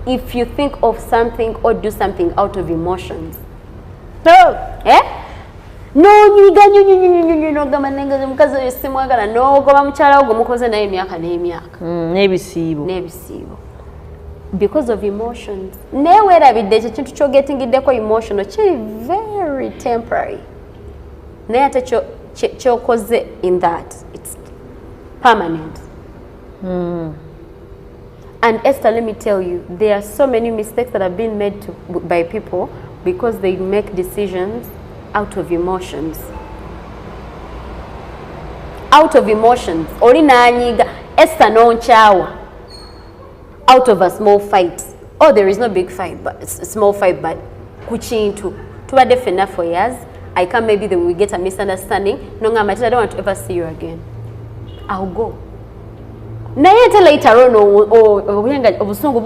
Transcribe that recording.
if you think of something or do something out of emotions. No, no, gama nenga mukazi oyo simwagala no goba mukyala ogwo mukoze naye emyaka n'emyaka n'ebisiibo because of emotions. Neweerabidde ekyo kintu kyogetingiddeko emotional kiri very temporary naye ate kyokoze in that it's permanent. And Esther, let me tell you, there are so many mistakes that have been made by people because they make decisions out of emotions. Out of emotions. Oli nanyiga Esther nonchawa. Out of a small fight. Oh, there is no big fight, but it's a small fight, but kuchintu. Tubadde ffenna for years. I come, maybe we get a misunderstanding. No, Matildah, I don't want to ever see you again. I'll go. Naye ate later on obusungu